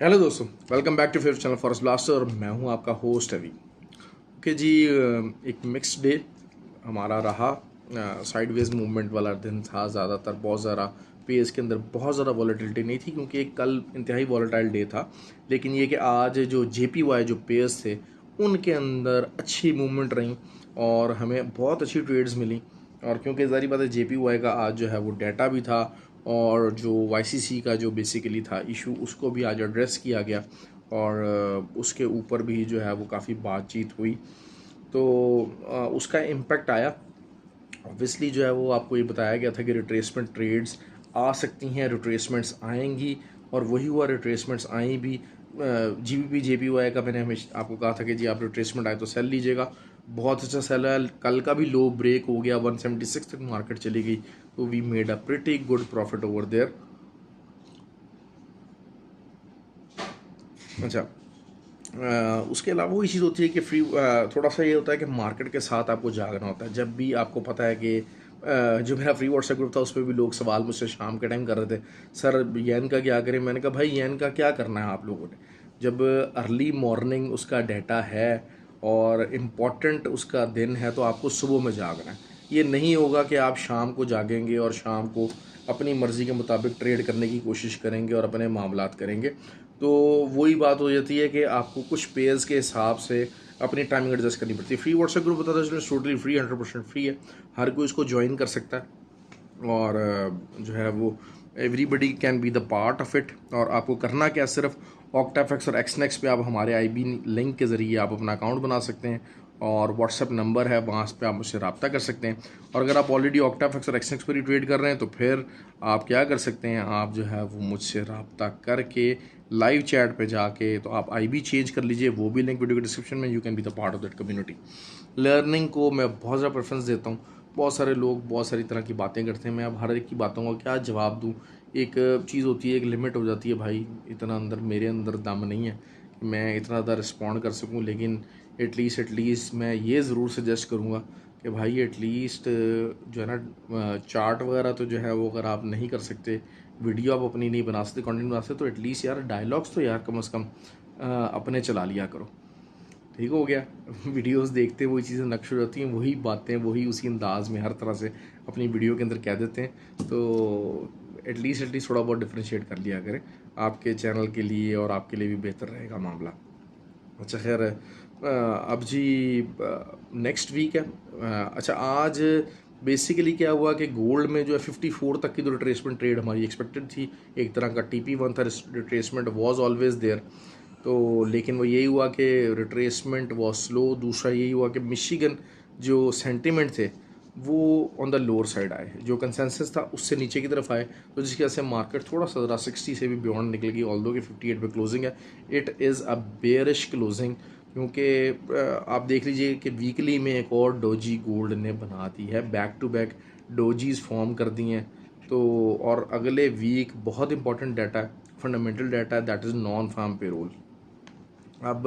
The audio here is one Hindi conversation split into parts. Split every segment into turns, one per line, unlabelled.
हेलो दोस्तों, welcome back to favourite channel forest blaster और मैं हूं आपका होस्ट अभी। ओके जी, एक मिक्स्ड डे हमारा रहा। साइडवेज मूवमेंट वाला दिन था ज़्यादातर। बहुत ज़्यादा पेस के अंदर बहुत ज़्यादा वॉलेटिलिटी नहीं थी क्योंकि एक कल इंतहाई वॉलेटाइल डे था। लेकिन ये कि आज जो JPY जो पेयर्स थे उनके अंदर अच्छी मूवमेंट रही और हमें बहुत अच्छी ट्रेड्स मिली। और क्योंकि ज़ाहिर बात है JPY का आज जो है वो डाटा भी था और जो YCC का जो बेसिकली था इशू उसको भी आज एड्रेस किया गया और उसके ऊपर भी जो है वो काफ़ी बातचीत हुई। तो उसका इम्पेक्ट आया। ऑब्वियसली जो है वो आपको ये बताया गया था कि रिट्रेसमेंट ट्रेड्स आ सकती हैं, रिट्रेसमेंट्स आएंगी और वही हुआ, रिट्रेसमेंट्स आई भी। GBP JPY का मैंने हमेशा आपको कहा था कि जी आप रिट्रेसमेंट आए तो सेल लीजिएगा। बहुत अच्छा सेल है। कल का भी लो ब्रेक हो गया, 176 तक मार्केट चली गई, तो we made a pretty good profit over there. अच्छा, उसके अलावा वही चीज़ होती है कि थोड़ा सा ये होता है कि मार्केट के साथ आपको जागना होता है। जब भी आपको पता है कि जो मेरा फ्री व्हाट्सएप ग्रुप था उस पर भी लोग सवाल मुझसे शाम के टाइम कर रहे थे, सर येन का क्या करें। मैंने कहा भाई येन का क्या करना है आप लोगों ने, जब अर्ली मॉर्निंग उसका डाटा है और इम्पॉर्टेंट उसका दिन है तो आपको सुबह में जागना है। ये नहीं होगा कि आप शाम को जागेंगे और शाम को अपनी मर्ज़ी के मुताबिक ट्रेड करने की कोशिश करेंगे और अपने मामलात करेंगे। तो वही बात हो जाती है कि आपको कुछ पेयर्स के हिसाब से अपनी टाइमिंग एडजस्ट करनी पड़ती है। फ्री व्हाट्सएप ग्रुप बता दें, टोटली फ्री, 100% फ्री है। हर कोई इसको ज्वाइन कर सकता है और जो है वो everybody can be the part of it. और आपको करना क्या, सिर्फ ऑक्टाफेक्स और एक्सनेक्स पे आप हमारे IB लिंक के ज़रिए आप अपना अकाउंट बना सकते हैं और व्हाट्सएप नंबर है, वहाँ पे आप मुझसे रब्ता कर सकते हैं। और अगर आप ऑलरेडी ऑक्टाफेक्स और एक्सनेक्स पर ही ट्रेड कर रहे हैं तो फिर आप क्या कर सकते हैं, आप जो है वो मुझसे रब्ता करके लाइव चैट पे जाके तो आप IB चेंज कर लीजिए। वो भी लिंक वीडियो के डिस्क्रिप्शन में। You can be the part of that community. Learning को मैं बहुत ज़्यादा प्रेफरेंस देता हूँ। बहुत सारे लोग बहुत सारी तरह की बातें करते हैं, मैं अब हर एक की बातों का क्या जवाब दूँ। एक चीज़ होती है, एक लिमिट हो जाती है भाई, इतना अंदर मेरे अंदर दम नहीं है कि मैं इतना ज़्यादा रिस्पॉन्ड कर सकूँ। लेकिन एटलीस्ट मैं ये ज़रूर सजेस्ट करूँगा कि भाई एटलीस्ट जो है ना, चार्ट वगैरह तो जो है वो अगर आप नहीं कर सकते, वीडियो आप अपनी नहीं बना सकते, कंटेंट बना सकते, तो एटलीस्ट यार डायलॉग्स तो यार कम से कम अपने चला लिया करो। ठीक हो गया। वीडियोस देखते वही चीज़ें नक्श हो जाती हैं, वही बातें वही उसी अंदाज में हर तरह से अपनी वीडियो के अंदर कह देते हैं। तो एटलीस्ट थोड़ा बहुत डिफ्रेंशिएट कर लिया करें, आपके चैनल के लिए और आपके लिए भी बेहतर रहेगा मामला। अच्छा खैर, अब जी नेक्स्ट वीक है। अच्छा, आज बेसिकली क्या हुआ कि गोल्ड में जो है 54 तक की जो रिट्रेसमेंट ट्रेड हमारी एक्सपेक्टेड थी, एक तरह का TP1 था, रिट्रेसमेंट वाज ऑलवेज देयर। तो लेकिन वो यही हुआ कि रिट्रेसमेंट वाज स्लो। दूसरा यही हुआ कि मिशिगन जो सेंटिमेंट थे वो ऑन द लोअर साइड आए, जो कंसेंसस था उससे नीचे की तरफ आए, तो जिसकी वजह से मार्केट थोड़ा सा ज़रा 60 से भी बियॉन्ड निकल गई। ऑल्दो कि 58 पे क्लोजिंग है, it is a bearish closing. क्योंकि आप देख लीजिए कि वीकली में एक और डोजी गोल्ड ने बना दी है, back to back dojis form कर दी हैं। तो और अगले वीक बहुत इंपॉर्टेंट डाटा है, फंडामेंटल डाटा है, that is non farm payroll. अब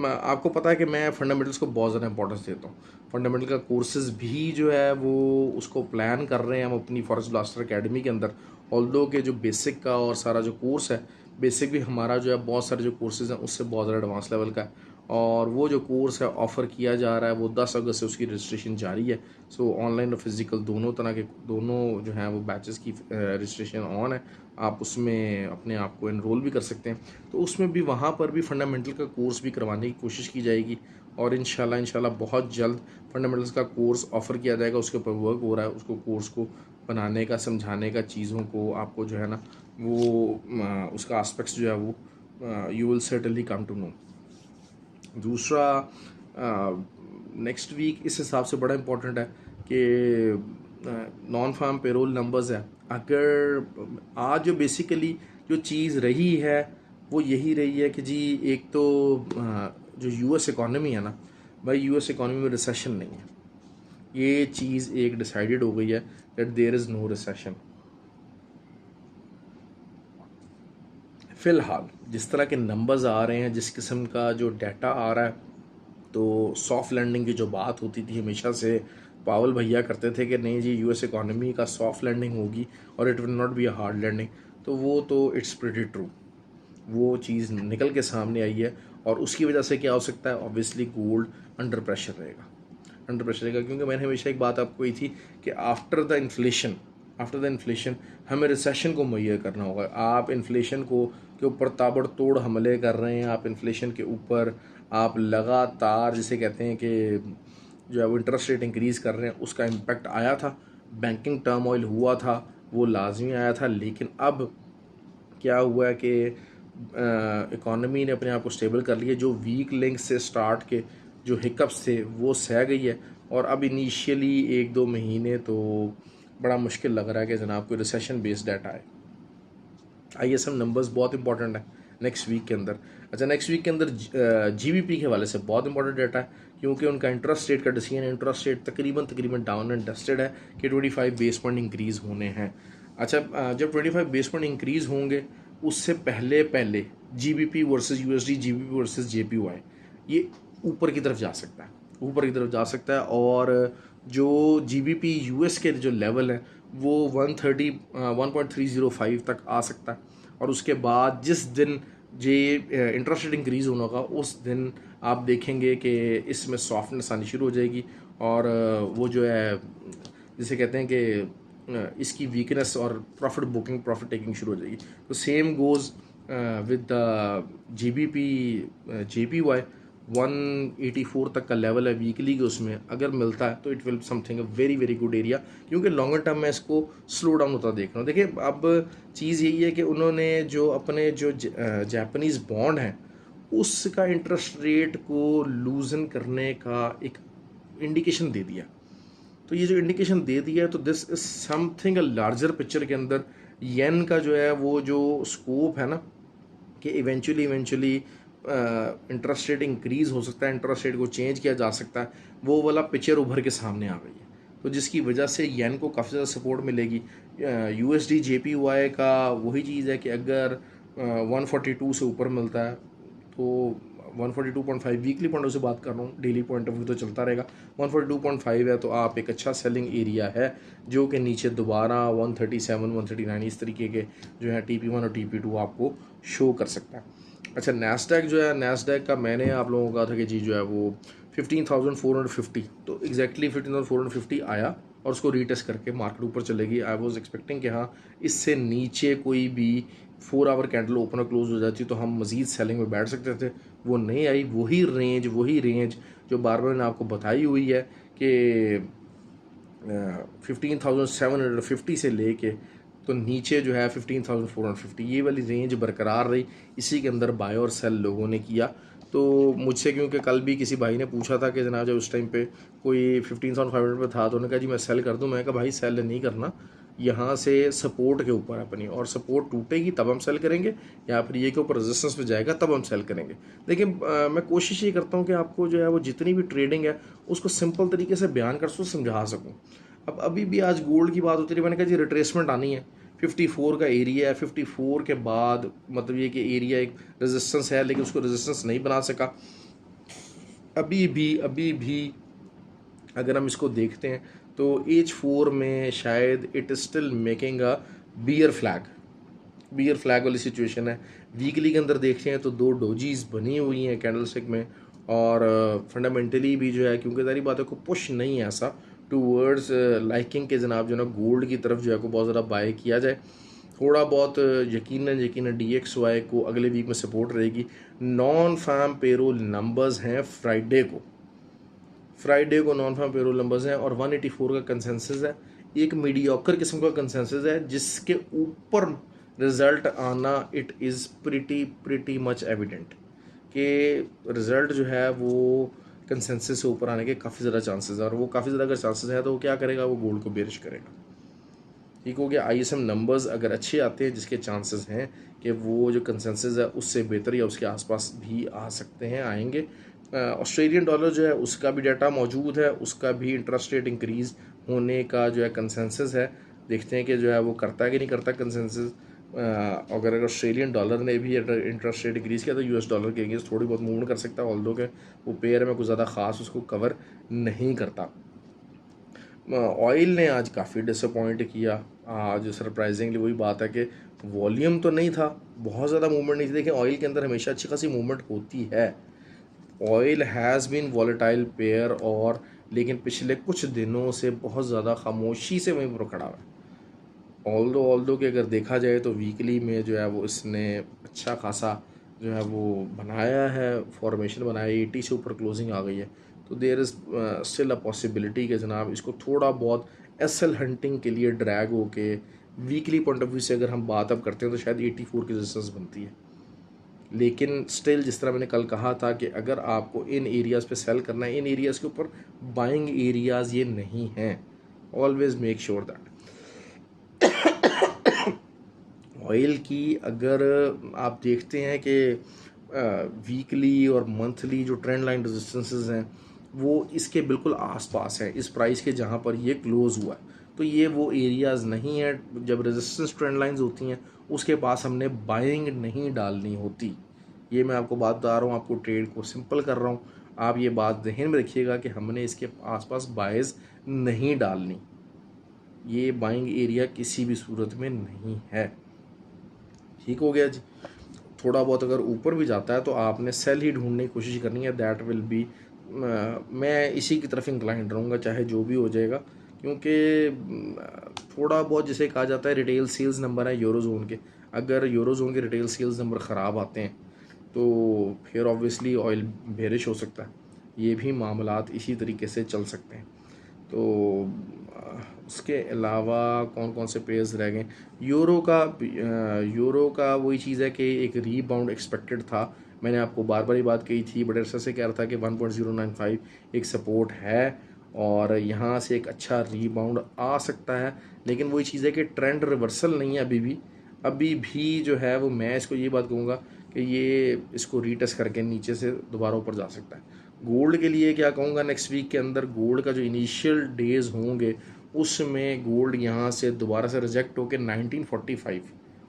आपको पता है कि मैं फंडामेंटल्स को बहुत ज़्यादा इंपॉर्टेंस देता हूँ। फंडामेंटल का कोर्सेज भी जो है वो उसको प्लान कर रहे हैं हम अपनी फॉरेस्ट ब्लास्टर अकेडमी के अंदर। ऑल्दो के जो बेसिक का और सारा जो कोर्स है, बेसिक भी हमारा जो है बहुत सारे जो कोर्सेज हैं उससे बहुत ज़्यादा एडवांस लेवल का है। और वो जो कोर्स है ऑफ़र किया जा रहा है वो 10 अगस्त से उसकी रजिस्ट्रेशन जारी है। सो ऑनलाइन और फिज़िकल दोनों तरह के दोनों जो हैं वो बैचेस की रजिस्ट्रेशन ऑन है। आप उसमें अपने आप को एनरोल भी कर सकते हैं। तो उसमें भी वहाँ पर भी फंडामेंटल का कोर्स भी करवाने की कोशिश की जाएगी और इंशाल्लाह बहुत जल्द फंडामेंटल्स का कोर्स ऑफ़र किया जाएगा। उसके ऊपर वर्क हो रहा है, उसको कोर्स को बनाने का, समझाने का, चीज़ों को आपको जो है ना वो उसका एस्पेक्ट्स जो है वो you will certainly come to know. दूसरा, नेक्स्ट वीक इस हिसाब से बड़ा इम्पोर्टेंट है कि नॉन फार्म पेरोल नंबर्स है। अगर आज जो बेसिकली जो चीज़ रही है वो यही रही है कि जी एक तो जो US इकॉनमी है ना भाई, US इकॉनमी में रिसेशन नहीं है। ये चीज़ एक डिसाइडेड हो गई है that there is no recession. फ़िलहाल जिस तरह के नंबर्स आ रहे हैं, जिस किस्म का जो डाटा आ रहा है, तो सॉफ्ट लैंडिंग की जो बात होती थी हमेशा से, पावल भैया करते थे कि नहीं जी US इकॉनमी का सॉफ्ट लैंडिंग होगी और it will not be a hard landing. तो वो तो इट्स प्रीटी ट्रू। वो चीज़ निकल के सामने आई है, और उसकी वजह से क्या हो सकता है, ऑब्वियसली गोल्ड अंडर प्रेशर रहेगा, अंडर प्रेशर रहेगा, क्योंकि मैंने हमेशा एक बात आपको कही थी कि आफ्टर द इन्फ्लेशन हमें रिसेशन को मुहैया करना होगा। आप इन्फ्लेशन को के ऊपर ताबड़तोड़ हमले कर रहे हैं, आप इन्फ्लेशन के ऊपर आप लगातार जिसे कहते हैं कि जो है वो इंटरेस्ट रेट इंक्रीज़ कर रहे हैं, उसका इम्पेक्ट आया था, बैंकिंग टर्मोइल हुआ था, वो लाजमी आया था। लेकिन अब क्या हुआ है कि इकॉनमी ने अपने आप को स्टेबल कर लिया, जो वीक लिंक से स्टार्ट के जो हिकअप्स थे वो सह गई है, और अब इनिशियली 1-2 महीने तो बड़ा मुश्किल लग रहा है कि जनाब कोई रिसेशन बेस्ड डाटा है। ISM नंबर्स बहुत इंपॉर्टेंट है नेक्स्ट वीक के अंदर। अच्छा, नेक्स्ट वीक के अंदर GBP के हवाले से बहुत इंपॉर्टेंट डाटा है, क्योंकि उनका इंटरेस्ट रेट का डिसीजन है। इंटरेस्ट रेट तकरीबन डाउन एंड डस्टेड है कि 25 बेस पॉइंट इंक्रीज़ होने हैं। अच्छा, जब 25 बेस पॉइंट इंक्रीज़ होंगे उससे पहले GBP versus USD, GBP versus JPY, ये ऊपर की तरफ जा सकता है, ऊपर की तरफ जा सकता है। और जो GBP US के जो लेवल है वो 1.305 तक आ सकता है, और उसके बाद जिस दिन जे इंटरेस्ट रेट इंक्रीज़ होना होगा उस दिन आप देखेंगे कि इसमें सॉफ्टनेस आनी शुरू हो जाएगी, और वो जो है जिसे कहते हैं कि इसकी वीकनेस और प्रॉफिट टेकिंग शुरू हो जाएगी। तो same goes with the GBP JPY 184 तक का लेवल है वीकली के, उसमें अगर मिलता है तो it will something a very very good area, क्योंकि लॉन्गर टर्म में इसको स्लो डाउन होता देख रहा हूँ। देखिए, अब चीज़ यही है कि उन्होंने जो अपने जो जापानीज़ बॉन्ड हैं उसका इंटरेस्ट रेट को लूजन करने का एक इंडिकेशन दे दिया। तो ये जो इंडिकेशन दे दिया है, तो this is something a larger picture के अंदर येन का जो है वो जो स्कोप है ना, कि इवेंचुअली इंटरेस्ट रेट इंक्रीज़ हो सकता है, इंटरेस्ट रेट को चेंज किया जा सकता है, वो वाला पिक्चर उभर के सामने आ गई है। तो जिसकी वजह से येन को काफ़ी ज़्यादा सपोर्ट मिलेगी। USD JPY का वही चीज़ है कि अगर 142 से ऊपर मिलता है तो 142.5 वीकली पॉइंट से बात कर रहा हूँ, डेली पॉइंट ऑफ व्यू तो चलता रहेगा। 142.5 है तो आप एक अच्छा सेलिंग एरिया है, जो कि नीचे दोबारा 137 139 इस तरीके के जो है TP1 और TP2 आपको शो कर सकता है। अच्छा, नैस्डैक जो है, नैस्डैक का मैंने आप लोगों को कहा था कि जी जो है वो 15,450, तो एग्जैक्टली 15,450 आया और उसको रीटेस्ट करके मार्केट ऊपर चलेगी। आई वॉज एक्सपेक्टिंग कि हाँ, इससे नीचे कोई भी 4 आवर कैंडल ओपन और क्लोज हो जाती तो हम मज़ीद सेलिंग में बैठ सकते थे, वो नहीं आई। वही रेंज जो बार बार मैंने आपको बताई हुई है कि 15,750 से लेके तो नीचे जो है 15,450, ये वाली रेंज बरकरार रही। इसी के अंदर बाय और सेल लोगों ने किया। तो मुझसे, क्योंकि कल भी किसी भाई ने पूछा था कि जनाब जब उस टाइम पे कोई 15,500 पे था तो उन्होंने कहा जी मैं सेल कर दूं। मैं कहा भाई सेल नहीं करना, यहाँ से सपोर्ट के ऊपर अपनी, और सपोर्ट टूटेगी तब हम सेल करेंगे, या फिर ये के ऊपर रेजिस्टेंस पे जाएगा तब हम सेल करेंगे। लेकिन मैं कोशिश ये करता हूँ कि आपको जो है वो जितनी भी ट्रेडिंग है उसको सिंपल तरीके से बयान कर समझा सकूँ। अब अभी भी आज गोल्ड की बात होती रही, मैंने कहा जी रिट्रेसमेंट आनी है, 54 का एरिया है, 54 के बाद मतलब ये कि एरिया एक रेजिस्टेंस है, लेकिन उसको रेजिस्टेंस नहीं बना सका। अभी भी अगर हम इसको देखते हैं तो H4 में शायद it is still making a bear flag वाली सिचुएशन है। वीकली के अंदर देखते हैं तो 2 डोजीज बनी हुई हैं कैंडलस्टिक में, और फंडामेंटली भी जो है, क्योंकि सारी बातों को पुश नहीं है ऐसा टूवर्ड्स लाइकिंग के जनाब जो है ना गोल्ड की तरफ जो है को बहुत ज़्यादा बाय किया जाए। थोड़ा बहुत यकीनन DXY को अगले वीक में सपोर्ट रहेगी। नॉन फार्म पेरोल नंबर्स हैं फ्राइडे को नॉन फार्म पेरोल नंबर्स हैं, और 184 का कंसेंसस है। एक मीडियोकर किस्म का कंसेंसस है जिसके ऊपर रिजल्ट आना it is pretty much evident कि रिज़ल्ट जो है वो कंसेंसस से ऊपर आने के काफ़ी ज़्यादा चांसेस है, और वो काफ़ी ज़्यादा अगर चांसेस है तो वो क्या करेगा, वो गोल्ड को बेरिश करेगा। ठीक हो गया। ISM नंबर्स अगर अच्छे आते हैं, जिसके चांसेस हैं कि वो जो कंसेंसस है उससे बेहतर या उसके आसपास भी आ सकते हैं, आएंगे। ऑस्ट्रेलियन डॉलर जो है उसका भी डाटा मौजूद है, उसका भी इंटरेस्ट रेट इंक्रीज़ होने का जो है कंसेंसस है। देखते हैं कि जो है वो करता है कि नहीं करता कंसेंसस। अगर ऑस्ट्रेलियन डॉलर ने भी इंटरेस्ट रेट इंक्रीज़ किया तो US डॉलर के अगेंस्ट थोड़ी बहुत मूवमेंट कर सकता है, ऑल्दो के वो पेयर में कुछ ज़्यादा ख़ास उसको कवर नहीं करता। ऑयल ने आज काफ़ी डिसअपॉइंट किया। आज सरप्राइजिंगली वही बात है कि वॉल्यूम तो नहीं था, बहुत ज़्यादा मूवमेंट नहीं थी। देखिए ऑयल के अंदर हमेशा अच्छी खासी मूवमेंट होती है। Oil has been volatile pair, और लेकिन पिछले कुछ दिनों से बहुत ज़्यादा खामोशी से वहीं पर खड़ा हुआ है। ऑल्दो कि अगर देखा जाए तो वीकली में जो है वो इसने अच्छा खासा जो है वो बनाया है, फॉर्मेशन बनाया, 80 से ऊपर क्लोजिंग आ गई है। तो there is still a possibility कि जनाब इसको थोड़ा बहुत एसएल हंटिंग के लिए ड्रैग होके वीकली पॉइंट ऑफ व्यू से अगर हम बात अब करते हैं तो शायद 84 की रेजिस्टेंस बनती है। लेकिन स्टिल जिस तरह मैंने कल कहा था कि अगर आपको इन एरियाज़ पे सेल करना है, इन एरियाज़ के ऊपर बाइंग एरियाज़ ये नहीं हैं। Always make sure that oil की अगर आप देखते हैं कि वीकली और मंथली जो ट्रेंड लाइन रेजिस्टेंसेस हैं वो इसके बिल्कुल आसपास है, इस प्राइस के जहाँ पर ये क्लोज़ हुआ है। तो ये वो एरियाज़ नहीं है, जब रेजिस्टेंस ट्रेंड लाइंस होती हैं उसके पास हमने बाइंग नहीं डालनी होती। ये मैं आपको बात बता रहा हूँ, आपको ट्रेड को सिंपल कर रहा हूँ। आप ये बात जहन में रखिएगा कि हमने इसके आसपास बायस नहीं डालनी, ये बाइंग एरिया किसी भी सूरत में नहीं है। ठीक हो गया जी। थोड़ा बहुत अगर ऊपर भी जाता है तो आपने सेल ही ढूंढने की कोशिश करनी है, दैट विल बी, मैं इसी की तरफ इंक्लाइंड रहूँगा चाहे जो भी हो जाएगा। क्योंकि थोड़ा बहुत जैसे कहा जाता है रिटेल सेल्स नंबर है यूरो जोन के, अगर यूरो जोन के रिटेल सेल्स नंबर ख़राब आते हैं तो फिर ऑब्वियसली ऑयल बेरिश हो सकता है। ये भी मामलात इसी तरीके से चल सकते हैं। तो उसके अलावा कौन कौन से पेयर्स रह गए? यूरो का वही चीज़ है कि एक रीबाउंड एक्सपेक्टेड था। मैंने आपको बार बार ही बात कही थी, बड़े अरसे से कह रहा था कि 1.095 एक सपोर्ट है और यहाँ से एक अच्छा रीबाउंड आ सकता है। लेकिन वही चीज़ है कि ट्रेंड रिवर्सल नहीं है अभी भी जो है वो, मैं इसको ये बात कहूँगा कि ये इसको रीटेस्ट करके नीचे से दोबारा ऊपर जा सकता है। गोल्ड के लिए क्या कहूँगा, नेक्स्ट वीक के अंदर गोल्ड का जो इनिशियल डेज होंगे उसमें गोल्ड यहाँ से दोबारा से रिजेक्ट होकर 1945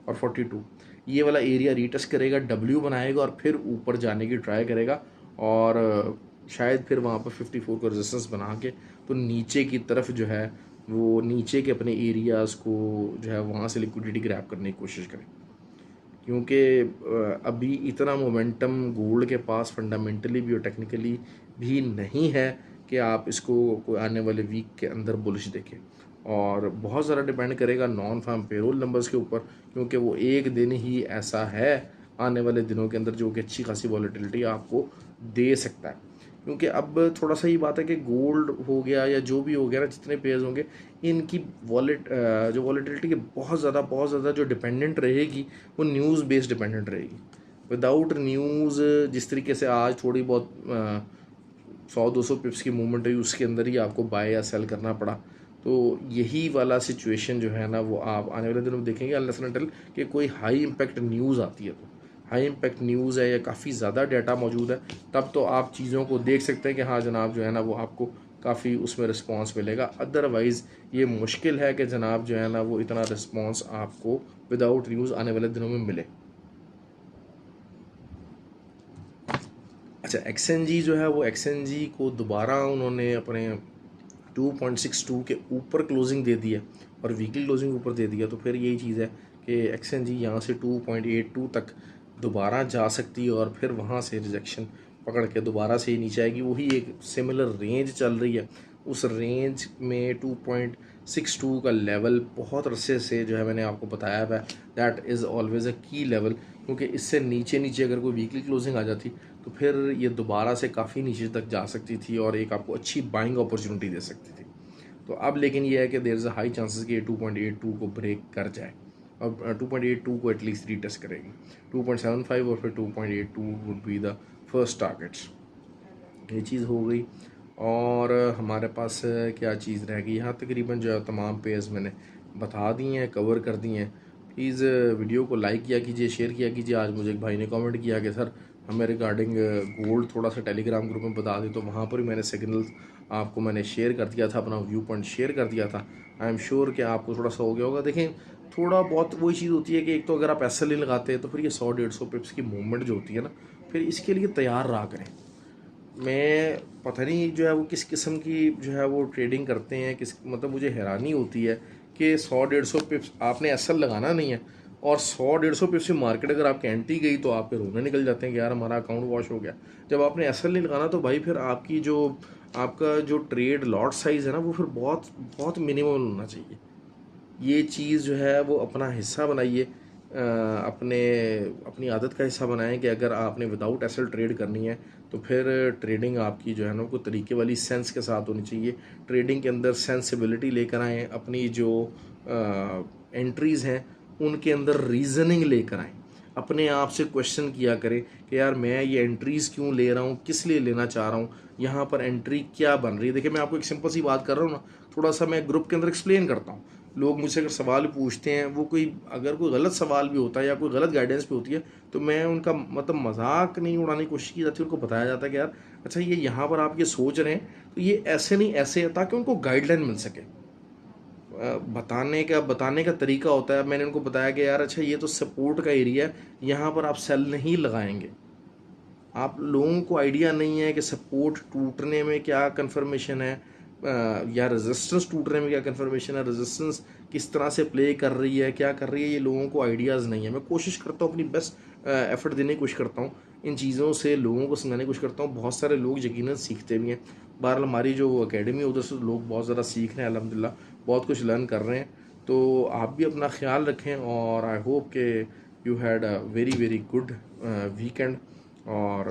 और 42 ये वाला एरिया रीटेस्ट करेगा, डब्ल्यू बनाएगा और फिर ऊपर जाने की ट्राई करेगा, और शायद फिर वहाँ पर 54 को रेजिस्टेंस बना के तो नीचे की तरफ जो है वो नीचे के अपने एरियाज़ को जो है वहाँ से लिक्विडिटी ग्रैब करने की कोशिश करें। क्योंकि अभी इतना मोमेंटम गोल्ड के पास फंडामेंटली भी और टेक्निकली भी नहीं है कि आप इसको कोई आने वाले वीक के अंदर बुलिश देखें। और बहुत ज़्यादा डिपेंड करेगा नॉन फार्म पेरोल नंबर्स के ऊपर, क्योंकि वो एक दिन ही ऐसा है आने वाले दिनों के अंदर जो कि अच्छी खासी वॉलेटिलिटी आपको दे सकता है। क्योंकि अब थोड़ा सा ही बात है कि गोल्ड हो गया या जो भी हो गया ना, जितने पेयर्स होंगे इनकी जो वॉलेटिलिटी के बहुत ज़्यादा जो डिपेंडेंट रहेगी वो न्यूज़ बेस्ड डिपेंडेंट रहेगी। विदाउट न्यूज़ जिस तरीके से आज थोड़ी बहुत 100-200 पिप्स की मूवमेंट रही उसके अंदर ही आपको बाय या सेल करना पड़ा। तो यही वाला सिचुएशन जो है ना वो आप आने वाले दिनों में देखेंगे, अनलेस एंड अनटिल कि कोई हाई इम्पैक्ट न्यूज़ आती है। तो हाई इम्पैक्ट न्यूज़ है या काफ़ी ज़्यादा डाटा मौजूद है, तब तो आप चीज़ों को देख सकते हैं कि हाँ जनाब जो है ना वो आपको काफ़ी उसमें रिस्पांस मिलेगा। अदरवाइज़ ये मुश्किल है कि जनाब जो है ना वो इतना रिस्पांस आपको विदाउट न्यूज़ आने वाले दिनों में मिले। अच्छा, एक्सएनजी जो है वो एक्सएनजी को दोबारा उन्होंने अपने 2.62 के ऊपर क्लोजिंग दे दी है और वीकली क्लोजिंग ऊपर दे दिया। तो फिर यही चीज़ है कि एक्सएनजी यहाँ से 2.82 तक दोबारा जा सकती है और फिर वहाँ से रिजेक्शन पकड़ के दोबारा से ही नीचे आएगी। वही एक सिमिलर रेंज चल रही है, उस रेंज में 2.62 का लेवल बहुत अरसे से जो है मैंने आपको बताया हुआ है, दैट इज़ ऑलवेज़ अ की लेवल। क्योंकि इससे नीचे अगर कोई वीकली क्लोजिंग आ जाती तो फिर ये दोबारा से काफ़ी नीचे तक जा सकती थी और एक आपको अच्छी बाइंग अपॉर्चुनिटी दे सकती थी। तो अब लेकिन ये है कि there is a high chances कि ये 2.82 को ब्रेक कर जाए और 2.82 को एटलीस्ट रीटेस्ट करेगी। 2.75 और फिर 2.82 would be the first targets. ये चीज़ हो गई। और हमारे पास क्या चीज़ रह गई, यहाँ तकरीबन जो है तमाम पेयर्स मैंने बता दिए हैं, कवर कर दिए हैं। प्लीज़ वीडियो को लाइक किया कीजिए, शेयर किया कीजिए। आज मुझे एक भाई ने कमेंट किया कि सर हमें रिगार्डिंग गोल्ड थोड़ा सा टेलीग्राम ग्रुप में बता दें, तो वहाँ पर भी मैंने सिग्नल आपको मैंने शेयर कर दिया था, अपना व्यू पॉइंट शेयर कर दिया था। आई एम श्योर कि आपको थोड़ा सा हो गया होगा। देखें थोड़ा बहुत वही चीज़ होती है कि एक तो अगर आप एस एल लगाते हैं तो फिर ये 100-150 पिप्स की मूवमेंट जो होती है ना, फिर इसके लिए तैयार रहा करें। मैं पता नहीं जो है वो किस किस्म की जो है वो ट्रेडिंग करते हैं, किस मतलब मुझे हैरानी होती है कि 100-150 पिप्स आपने एसएल लगाना नहीं है, और 100-150 पे से मार्केट अगर आपकी एंट्री गई तो आपके रोने निकल जाते हैं कि यार हमारा अकाउंट वॉश हो गया। जब आपने एसएल नहीं लगाना तो भाई फिर आपका जो ट्रेड लॉट साइज़ है ना वो फिर बहुत बहुत मिनिमम होना चाहिए। ये चीज़ जो है वो अपना हिस्सा बनाइए, अपने अपनी आदत का हिस्सा बनाएं कि अगर आपने विदाउट एसएल ट्रेड करनी है तो फिर ट्रेडिंग आपकी जो है ना को तरीके वाली सेंस के साथ होनी चाहिए। ट्रेडिंग के अंदर सेंसिबिलिटी लेकर आएँ, अपनी जो एंट्रीज़ हैं उनके अंदर रीज़निंग लेकर आएँ, अपने आप से क्वेश्चन किया करें कि यार मैं ये एंट्रीज़ क्यों ले रहा हूँ, किस लिए लेना चाह रहा हूँ, यहाँ पर एंट्री क्या बन रही है। देखिए मैं आपको एक सिंपल सी बात कर रहा हूँ ना, थोड़ा सा मैं ग्रुप के अंदर एक्सप्लेन करता हूँ। लोग मुझसे अगर सवाल पूछते हैं, वो अगर कोई गलत सवाल भी होता है या कोई गलत गाइडेंस भी होती है तो मैं उनका मतलब मजाक नहीं उड़ाने की कोशिश की जाती है, उनको बताया जाता है कि यार अच्छा ये यहाँ पर आप ये सोच रहे हैं तो ये ऐसे नहीं ऐसे है, ताकि उनको गाइडलाइन मिल सके। बताने का तरीका होता है। मैंने उनको बताया कि यार अच्छा ये तो सपोर्ट का एरिया है, यहाँ पर आप सेल नहीं लगाएंगे। आप लोगों को आइडिया नहीं है कि सपोर्ट टूटने में क्या कन्फर्मेशन है, या रेजिस्टेंस टूटने में क्या कन्फर्मेशन है, रेजिस्टेंस किस तरह से प्ले कर रही है, क्या कर रही है, ये लोगों को आइडियाज़ नहीं है। मैं कोशिश करता हूँ, अपनी बेस्ट एफर्ट देने की कोशिश करता हूँ, इन चीज़ों से लोगों को समझाने की कोशिश करता हूँ। बहुत सारे लोग यकीनन सीखते भी हैं। बहरहाल हमारी जो अकेडमी है उधर से लोग बहुत ज़्यादा सीख रहे हैं, अल्हम्दुलिल्लाह बहुत कुछ लर्न कर रहे हैं। तो आप भी अपना ख्याल रखें और आई होप के you had a very very good weekend. और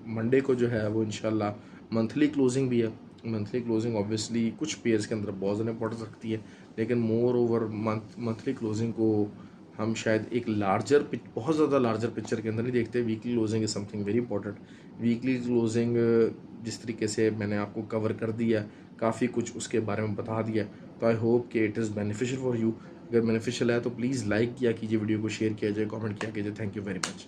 मंडे को जो है वो इंशाल्लाह मंथली क्लोजिंग भी है। मंथली क्लोजिंग ऑब्वियसली कुछ पेयर्स के अंदर बहुत ज़्यादा इंपॉर्टेंस रखती है, लेकिन मोर ओवर मंथली क्लोजिंग को हम शायद एक बहुत ज़्यादा लार्जर पिक्चर के अंदर नहीं देखते। Weekly closing is something very important. Weekly closing जिस तरीके से मैंने आपको कवर कर दिया, काफ़ी कुछ उसके बारे में बता दिया, तो आई होप कि it is beneficial for you. अगर बेनिफिशियल है तो प्लीज़ लाइक किया कीजिए वीडियो को, शेयर किया जाए, कमेंट किया कीजिए। Thank you very much.